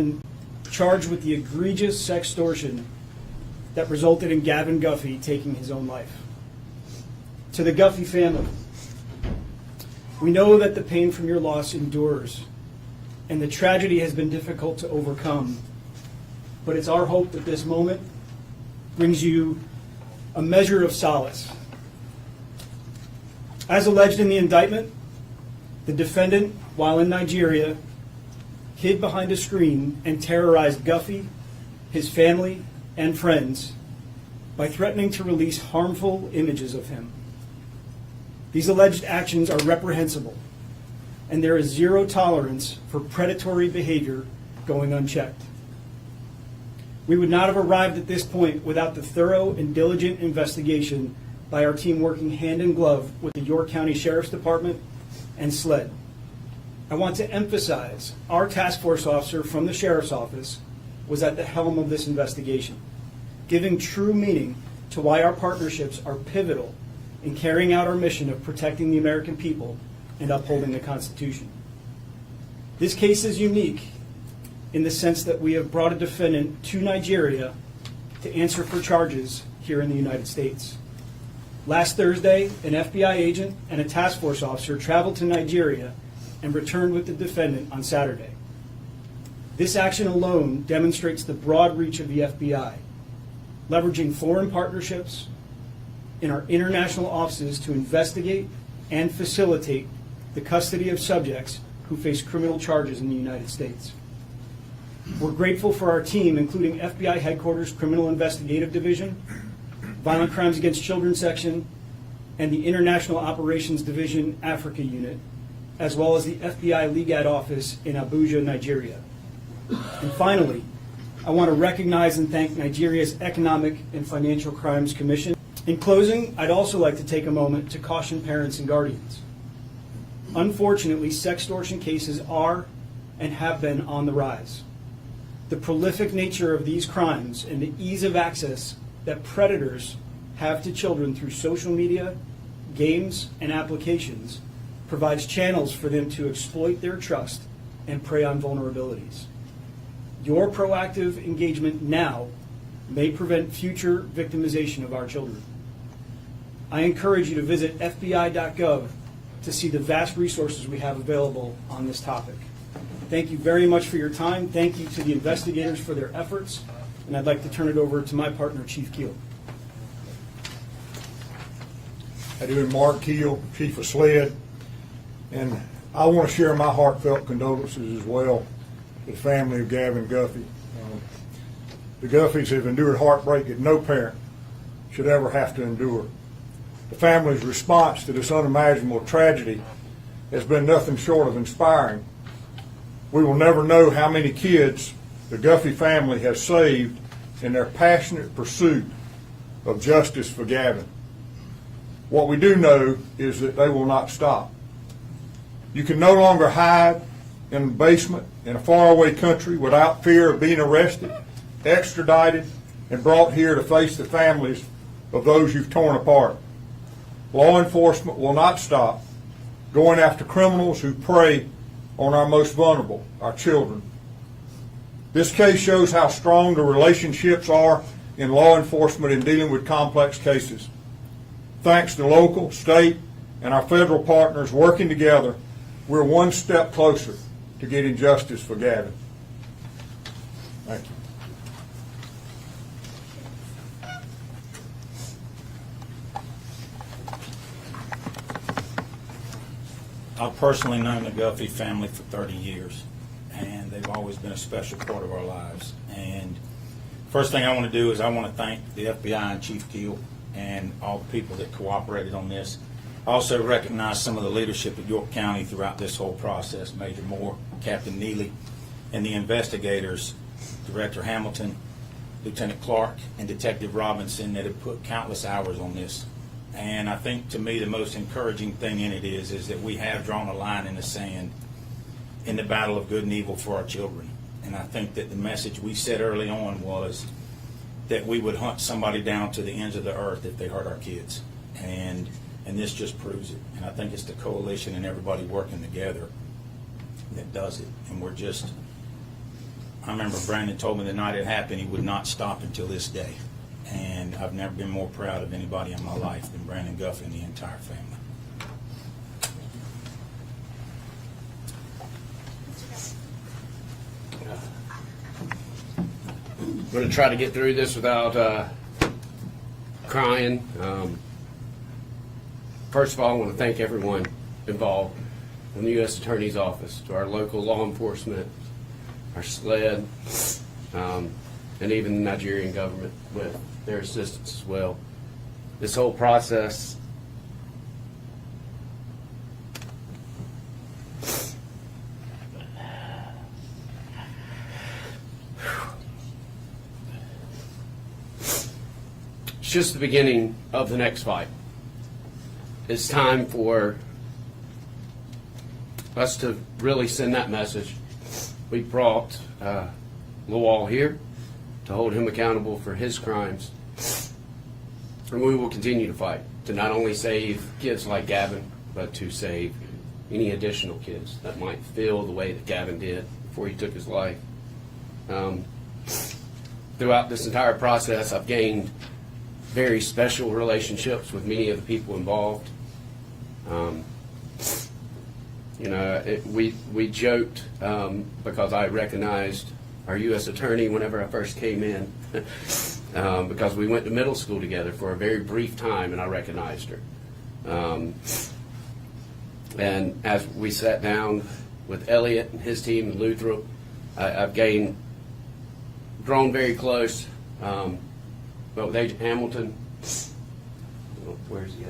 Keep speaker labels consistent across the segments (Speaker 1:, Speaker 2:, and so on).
Speaker 1: man charged with the egregious sextortion that resulted in Gavin Guffey taking his own life. To the Guffey family, we know that the pain from your loss endures, and the tragedy has been difficult to overcome, but it's our hope that this moment brings you a measure of solace. As alleged in the indictment, the defendant, while in Nigeria, hid behind a screen and terrorized Guffey, his family, and friends by threatening to release harmful images of him. These alleged actions are reprehensible, and there is zero tolerance for predatory behavior going unchecked. We would not have arrived at this point without the thorough and diligent investigation by our team working hand in glove with the York County Sheriff's Department and SLED. I want to emphasize our task force officer from the Sheriff's Office was at the helm of this investigation, giving true meaning to why our partnerships are pivotal in carrying out our mission of protecting the American people and upholding the Constitution. This case is unique in the sense that we have brought a defendant to Nigeria to answer for charges here in the United States. Last Thursday, an FBI agent and a task force officer traveled to Nigeria and returned with the defendant on Saturday. This action alone demonstrates the broad reach of the FBI, leveraging foreign partnerships in our international offices to investigate and facilitate the custody of subjects who face criminal charges in the United States. We're grateful for our team, including FBI Headquarters Criminal Investigative Division, Violent Crimes Against Children Section, and the International Operations Division Africa Unit, as well as the FBI Legat Office in Abuja, Nigeria. And finally, I want to recognize and thank Nigeria's Economic and Financial Crimes Commission. In closing, I'd also like to take a moment to caution parents and guardians. Unfortunately, sextortion cases are and have been on the rise. The prolific nature of these crimes and the ease of access that predators have to children through social media, games, and applications provides channels for them to exploit their trust and prey on vulnerabilities. Your proactive engagement now may prevent future victimization of our children. I encourage you to visit FBI.gov to see the vast resources we have available on this topic. Thank you very much for your time. Thank you to the investigators for their efforts, and I'd like to turn it over to my partner, Chief Keel.
Speaker 2: How you doing, Mark Keel, Chief of SLED, and I want to share my heartfelt condolences as well to the family of Gavin Guffey. The Guffeys have endured heartbreak that no parent should ever have to endure. The family's response to this unimaginable tragedy has been nothing short of inspiring. We will never know how many kids the Guffey family has saved in their passionate pursuit of justice for Gavin. What we do know is that they will not stop. You can no longer hide in a basement in a faraway country without fear of being arrested, extradited, and brought here to face the families of those you've torn apart. Law enforcement will not stop going after criminals who prey on our most vulnerable, our children. This case shows how strong the relationships are in law enforcement in dealing with complex cases. Thanks to local, state, and our federal partners working together, we're one step closer to getting justice for Gavin. Thank you.
Speaker 3: I've personally known the Guffey family for 30 years, and they've always been a special part of our lives. And first thing I want to do is I want to thank the FBI and Chief Keel and all the people that cooperated on this. I also recognize some of the leadership at York County throughout this whole process, Major Moore, Captain Neely, and the investigators, Director Hamilton, Lieutenant Clark, and Detective Robinson, that have put countless hours on this. And I think, to me, the most encouraging thing in it is that we have drawn a line in the sand in the battle of good and evil for our children. And I think that the message we said early on was that we would hunt somebody down to the ends of the earth if they hurt our kids. And this just proves it. And I think it's the coalition and everybody working together that does it. And we're just I remember Brandon told me the night it happened he would not stop until this day. And I've never been more proud of anybody in my life than Brandon Guffey and the entire family.
Speaker 4: I'm going to try to get through this without crying. First of all, I want to thank everyone involved in the U.S. Attorney's Office, to our local law enforcement, our SLED, and even the Nigerian government with their assistance as well. This whole process it's just the beginning of the next fight. It's time for us to really send that message. We brought Lawal here to hold him accountable for his crimes. And we will continue to fight to not only save kids like Gavin, but to save any additional kids that might feel the way that Gavin did before he took his life. Throughout this entire process, I've gained very special relationships with many of the people involved. We joked because I recognized our U.S. attorney whenever I first came in because we went to middle school together for a very brief time, and I recognized her. And as we sat down with Elliot and his team in Luther, I've grown very close. But with Agent Hamilton, where's he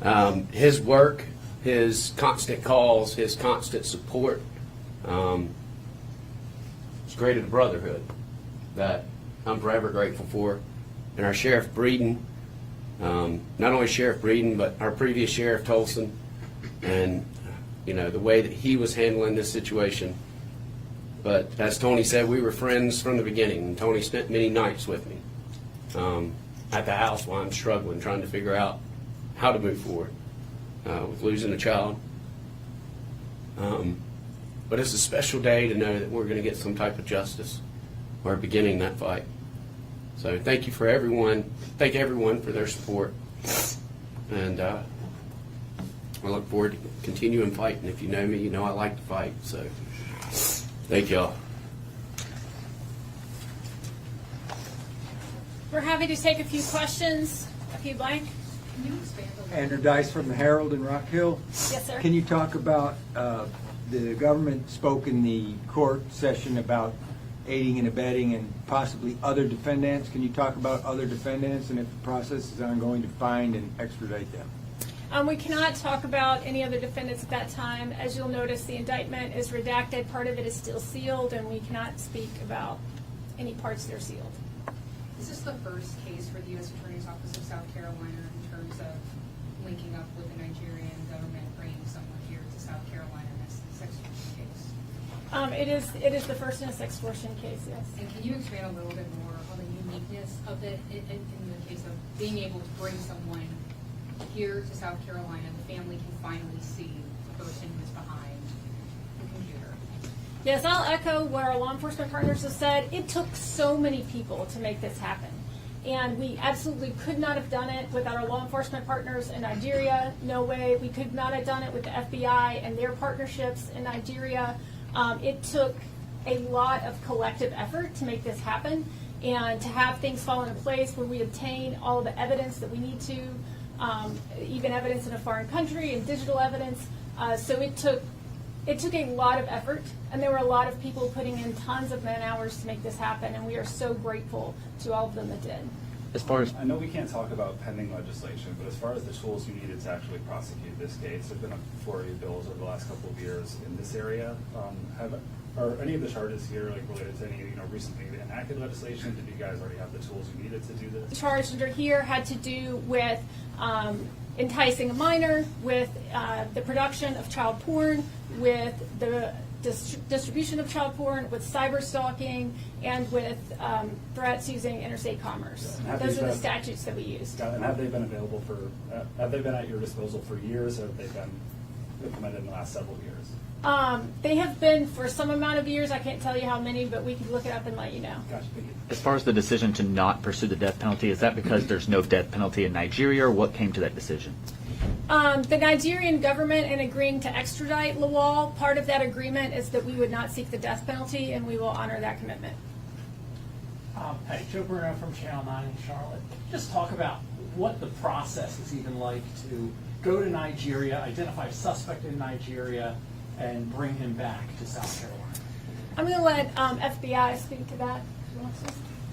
Speaker 4: at? His work, his constant calls, his constant support, it's created a brotherhood that I'm forever grateful for. And our Sheriff Breeden, not only Sheriff Breeden, but our previous Sheriff Tolson, and the way that he was handling this situation. But as Tony said, we were friends from the beginning. And Tony spent many nights with me at the house while I'm struggling, trying to figure out how to move forward with losing a child. But it's a special day to know that we're going to get some type of justice. We're beginning that fight. So thank you for everyone. Thank everyone for their support. And I look forward to continuing fighting. If you know me, you know I like to fight. So thank y'all.
Speaker 5: We're happy to take a few questions, if you'd like.
Speaker 6: Can you expand a little?
Speaker 7: Andrew Dice from the Herald in Rock Hill.
Speaker 5: Yes, sir.
Speaker 7: Can you talk about, the government spoke in the court session about aiding and abetting and possibly other defendants. Can you talk about other defendants and if the process is ongoing to find and extradite them?
Speaker 5: We cannot talk about any other defendants at that time. As you'll notice, the indictment is redacted. Part of it is still sealed, and we cannot speak about any parts that are sealed.
Speaker 6: Is this the first case for the U.S. Attorney's Office of South Carolina in terms of linking up with the Nigerian government, bringing someone here to South Carolina in this extortion case?
Speaker 5: It is the first in a extortion case, yes.
Speaker 6: And can you expand a little bit more on the uniqueness of it in the case of being able to bring someone here to South Carolina, the family can finally see the person who is behind the computer?
Speaker 5: Yes, I'll echo what our law enforcement partners have said. It took so many people to make this happen. And we absolutely could not have done it without our law enforcement partners in Nigeria. No way. We could not have done it with the FBI and their partnerships in Nigeria. It took a lot of collective effort to make this happen and to have things fall into place where we obtain all of the evidence that we need to, even evidence in a foreign country and digital evidence. So it took a lot of effort, and there were a lot of people putting in tons of man hours to make this happen, and we are so grateful to all of them that did.
Speaker 4: As far as
Speaker 8: I know we can't talk about pending legislation, but as far as the tools you needed to actually prosecute this case, there's been a flurry of bills over the last couple of years in this area. Are any of the charges here related to any recently enacted legislation? Did you guys already have the tools you needed to do this?
Speaker 5: The charge under here had to do with enticing a minor, with the production of child porn, with the distribution of child porn, with cyber stalking, and with threats using interstate commerce. Those are the statutes that we used.
Speaker 8: And have they been available have they been at your disposal for years, or have they been implemented in the last several years?
Speaker 5: They have been for some amount of years. I can't tell you how many, but we can look it up and let you know.
Speaker 9: As far as the decision to not pursue the death penalty, is that because there's no death penalty in Nigeria, or what came to that decision?
Speaker 5: The Nigerian government, in agreeing to extradite Lawal, part of that agreement is that we would not seek the death penalty, and we will honor that commitment.
Speaker 10: Hey, Joe Bruno from Channel 9 in Charlotte. Just talk about what the process is even like to go to Nigeria, identify a suspect in Nigeria, and bring him back to South Carolina.
Speaker 5: I'm going to let FBI speak to that.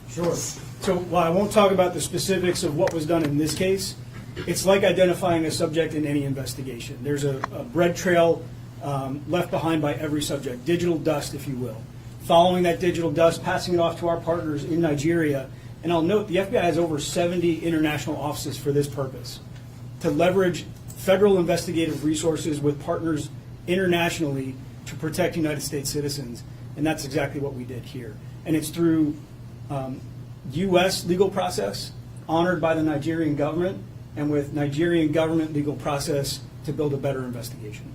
Speaker 1: Sure. So while I won't talk about the specifics of what was done in this case, it's like identifying a subject in any investigation. There's a bread trail left behind by every subject, digital dust, if you will. Following that digital dust, passing it off to our partners in Nigeria. And I'll note the FBI has over 70 international offices for this purpose, to leverage federal investigative resources with partners internationally to protect United States citizens. And that's exactly what we did here. And it's through U.S. legal process, honored by the Nigerian government, and with Nigerian government legal process to build a better investigation.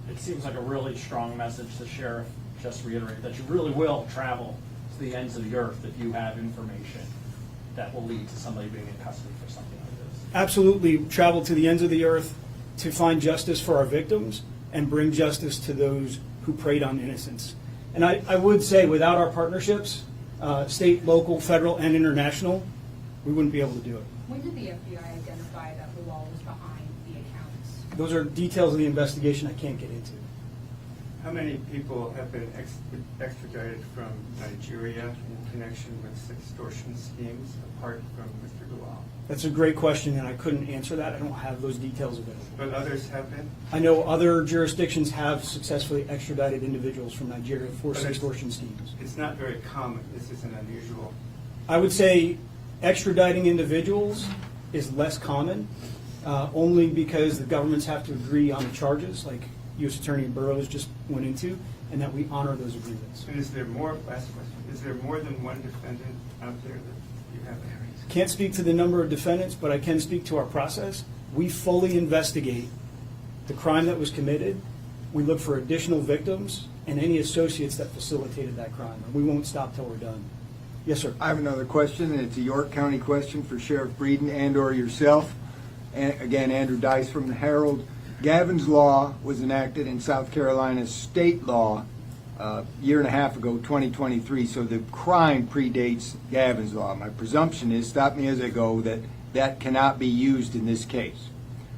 Speaker 10: It seems like a really strong message. The sheriff just reiterated that you really will travel to the ends of the earth if you have information that will lead to somebody being in custody for something like this.
Speaker 1: Absolutely travel to the ends of the earth to find justice for our victims and bring justice to those who preyed on innocence. And I would say without our partnerships, state, local, federal, and international, we wouldn't be able to do it.
Speaker 6: When did the FBI identify that Lawal was behind the accounts?
Speaker 1: Those are details of the investigation I can't get into.
Speaker 11: How many people have been extradited from Nigeria in connection with extortion schemes apart from Mr. Lawal?
Speaker 1: That's a great question, and I couldn't answer that. I don't have those details available.
Speaker 11: But others have been?
Speaker 1: I know other jurisdictions have successfully extradited individuals from Nigeria for
Speaker 11: But
Speaker 1: extortion schemes.
Speaker 11: It's not very common. This is an unusual.
Speaker 1: I would say extraditing individuals is less common, only because the governments have to agree on the charges, like U.S. Attorney Burroughs just went into, and that we honor those agreements.
Speaker 11: And is there more, last question, is there more than one defendant out there that you have?
Speaker 1: Can't speak to the number of defendants, but I can speak to our process. We fully investigate the crime that was committed. We look for additional victims and any associates that facilitated that crime. And we won't stop till we're done. Yes, sir.
Speaker 7: I have another question, and it's a York County question for Sheriff Breeden and/or yourself. And again, Andrew Dice from the Herald. Gavin's Law was enacted in South Carolina's state law a year and a half ago, 2023, so the crime predates Gavin's Law. My presumption is, stop me as I go, that that cannot be used in this case.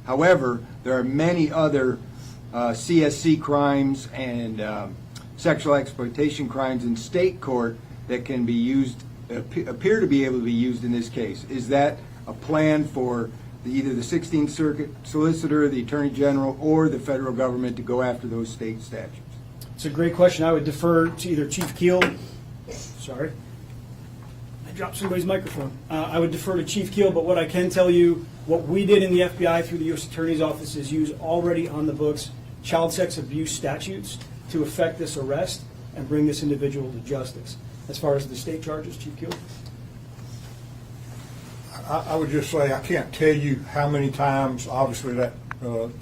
Speaker 7: However, there are many other CSC crimes and sexual exploitation crimes in state court that can be used, appear to be able to be used in this case. Is that a plan for either the 16th Circuit Solicitor, the Attorney General, or the federal government to go after those state statutes?
Speaker 1: It's a great question. I would defer to either Chief Keel. Sorry. I dropped somebody's microphone. I would defer to Chief Keel, but what I can tell you, what we did in the FBI through the U.S. Attorney's Office is use already on the books child sex abuse statutes to effect this arrest and bring this individual to justice. As far as the state charges, Chief Keel?
Speaker 2: I would just say I can't tell you how many times, obviously, that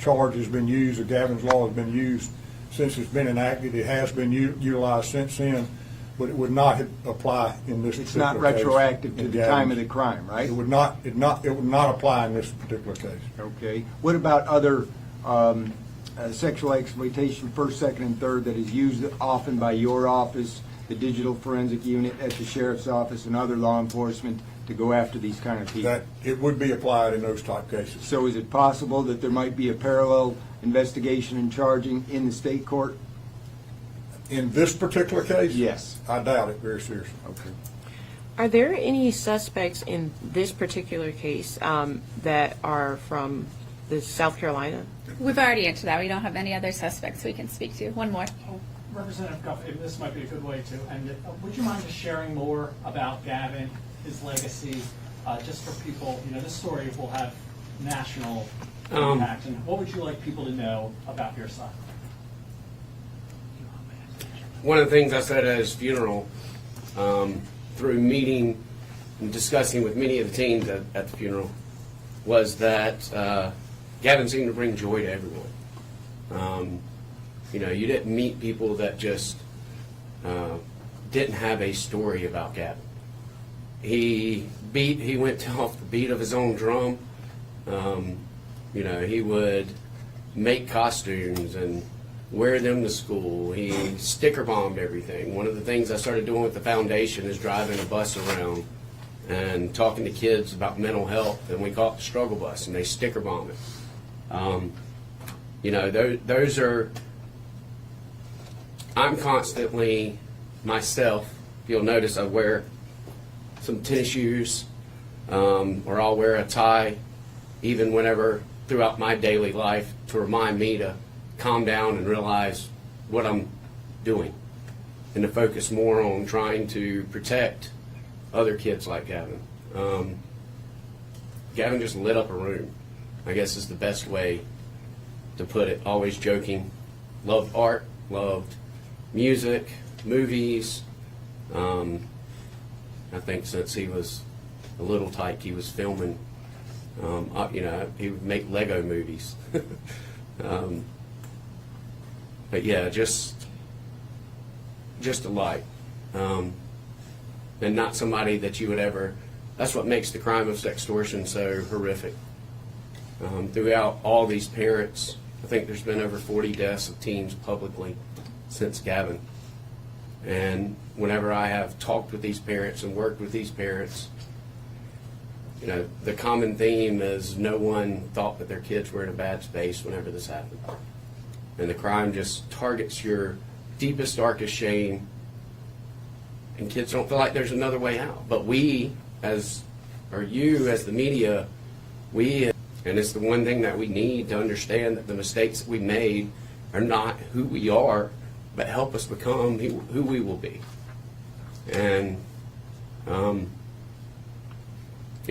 Speaker 2: charge has been used, or Gavin's Law has been used since it's been enacted. It has been utilized since then, but it would not apply in this
Speaker 7: It's
Speaker 2: particular case.
Speaker 7: not retroactive to
Speaker 2: in
Speaker 7: the time of
Speaker 2: Gavin's.
Speaker 7: the crime, right?
Speaker 2: It would not apply in this particular case.
Speaker 7: Okay. What about other sexual exploitation, first, second, and third, that is used often by your office, the digital forensic unit at the sheriff's office, and other law enforcement to go after these kind of people?
Speaker 2: That it would be applied in those type cases.
Speaker 7: So is it possible that there might be a parallel investigation and charging in the state court?
Speaker 2: In this particular case?
Speaker 7: Yes.
Speaker 2: I doubt it very seriously.
Speaker 7: Okay.
Speaker 12: Are there any suspects in this particular case that are from the South Carolina?
Speaker 13: We've already answered that. We don't have any other suspects we can speak to. One more.
Speaker 10: Representative Guff, this might be a good way to end it. Would you mind just sharing more about Gavin, his legacy, just for people? You know, this story will have national impact. And what would you like people to know about your son?
Speaker 4: One of the things I said at his funeral, through meeting and discussing with many of the teens at the funeral, was that Gavin seemed to bring joy to everyone. You know, you didn't meet people that just didn't have a story about Gavin. He went off the beat of his own drum. You know, he would make costumes and wear them to school. He sticker bombed everything. One of the things I started doing with the foundation is driving a bus around and talking to kids about mental health, and we call it the struggle bus, and they sticker bomb it. You know, those are, I'm constantly myself. You'll notice I wear some tennis shoes, or I'll wear a tie, even whenever throughout my daily life, to remind me to calm down and realize what I'm doing, and to focus more on trying to protect other kids like Gavin. Gavin just lit up a room, I guess is the best way to put it. Always joking, loved art, loved music, movies. I think since he was a little tyke, he was filming, you know, he would make Lego movies. But yeah, just a light. And not somebody that you would ever, that's what makes the crime of sextortion so horrific. Throughout all these parents, I think there's been over 40 deaths of teens publicly since Gavin. And whenever I have talked with these parents and worked with these parents, you know, the common theme is no one thought that their kids were in a bad space whenever this happened. And the crime just targets your deepest, darkest shame, and kids don't feel like there's another way out. But we, you as the media, and it's the one thing that we need to understand, that the mistakes that we made are not who we are, but help us become who we will be. And, you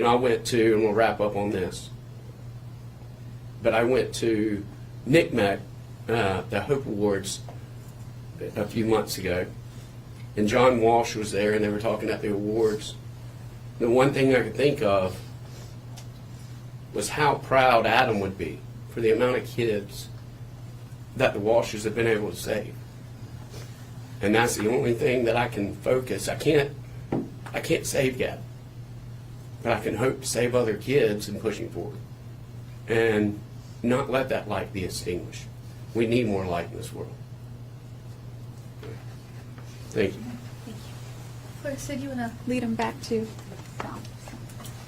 Speaker 4: know, I went to, and we'll wrap up on this, but I went to NICMEC, the Hope Awards, a few months ago, and John Walsh was there, and they were talking at the awards. The one thing I could think of was how proud Adam would be for the amount of kids that the Walshes have been able to save. And that's the only thing that I can focus. I can't save Gavin, but I can hope to save other kids in pushing forward and not let that light be extinguished. We need more light in this world. Thank you.
Speaker 13: Flora said you want to lead them back to Tom.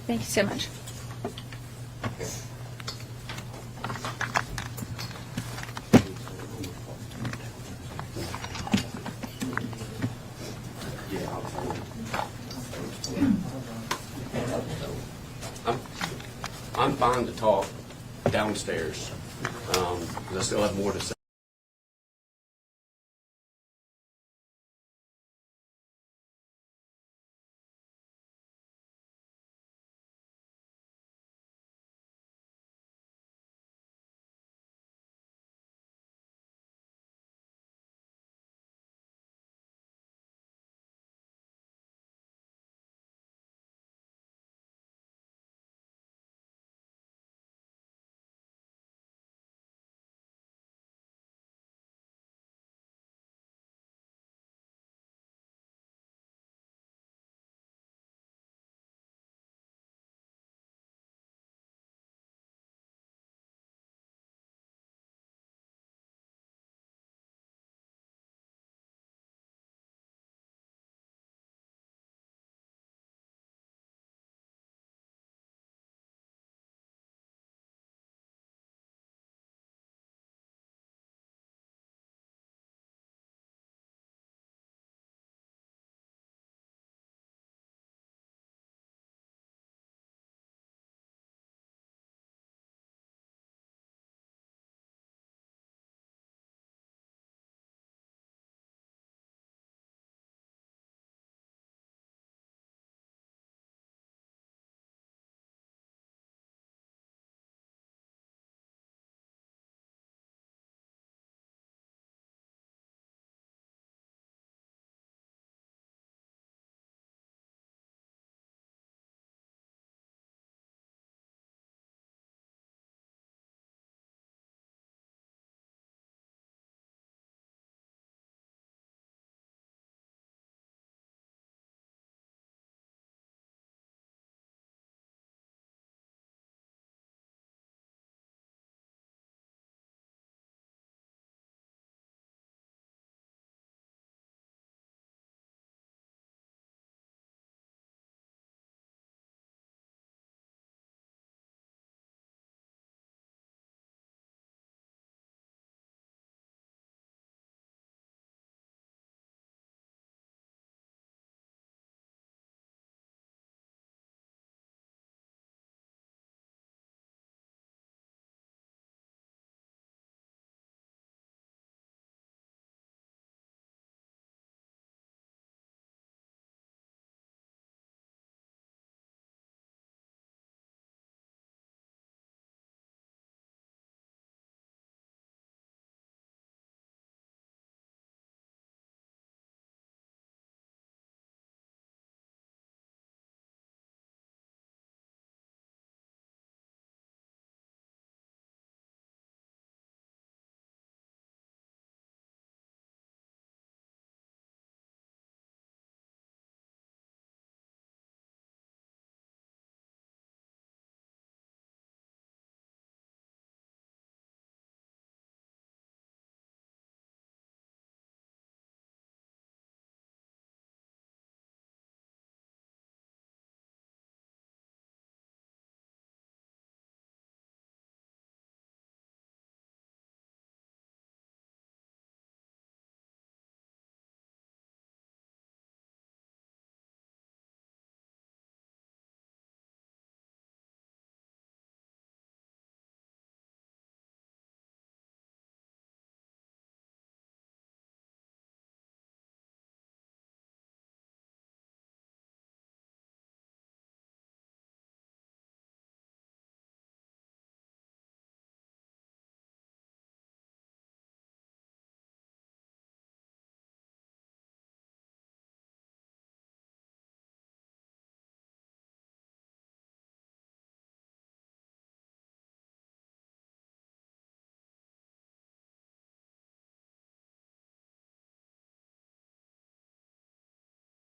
Speaker 13: Thank you so much.
Speaker 4: I'm fine to talk downstairs, because I still have more to say.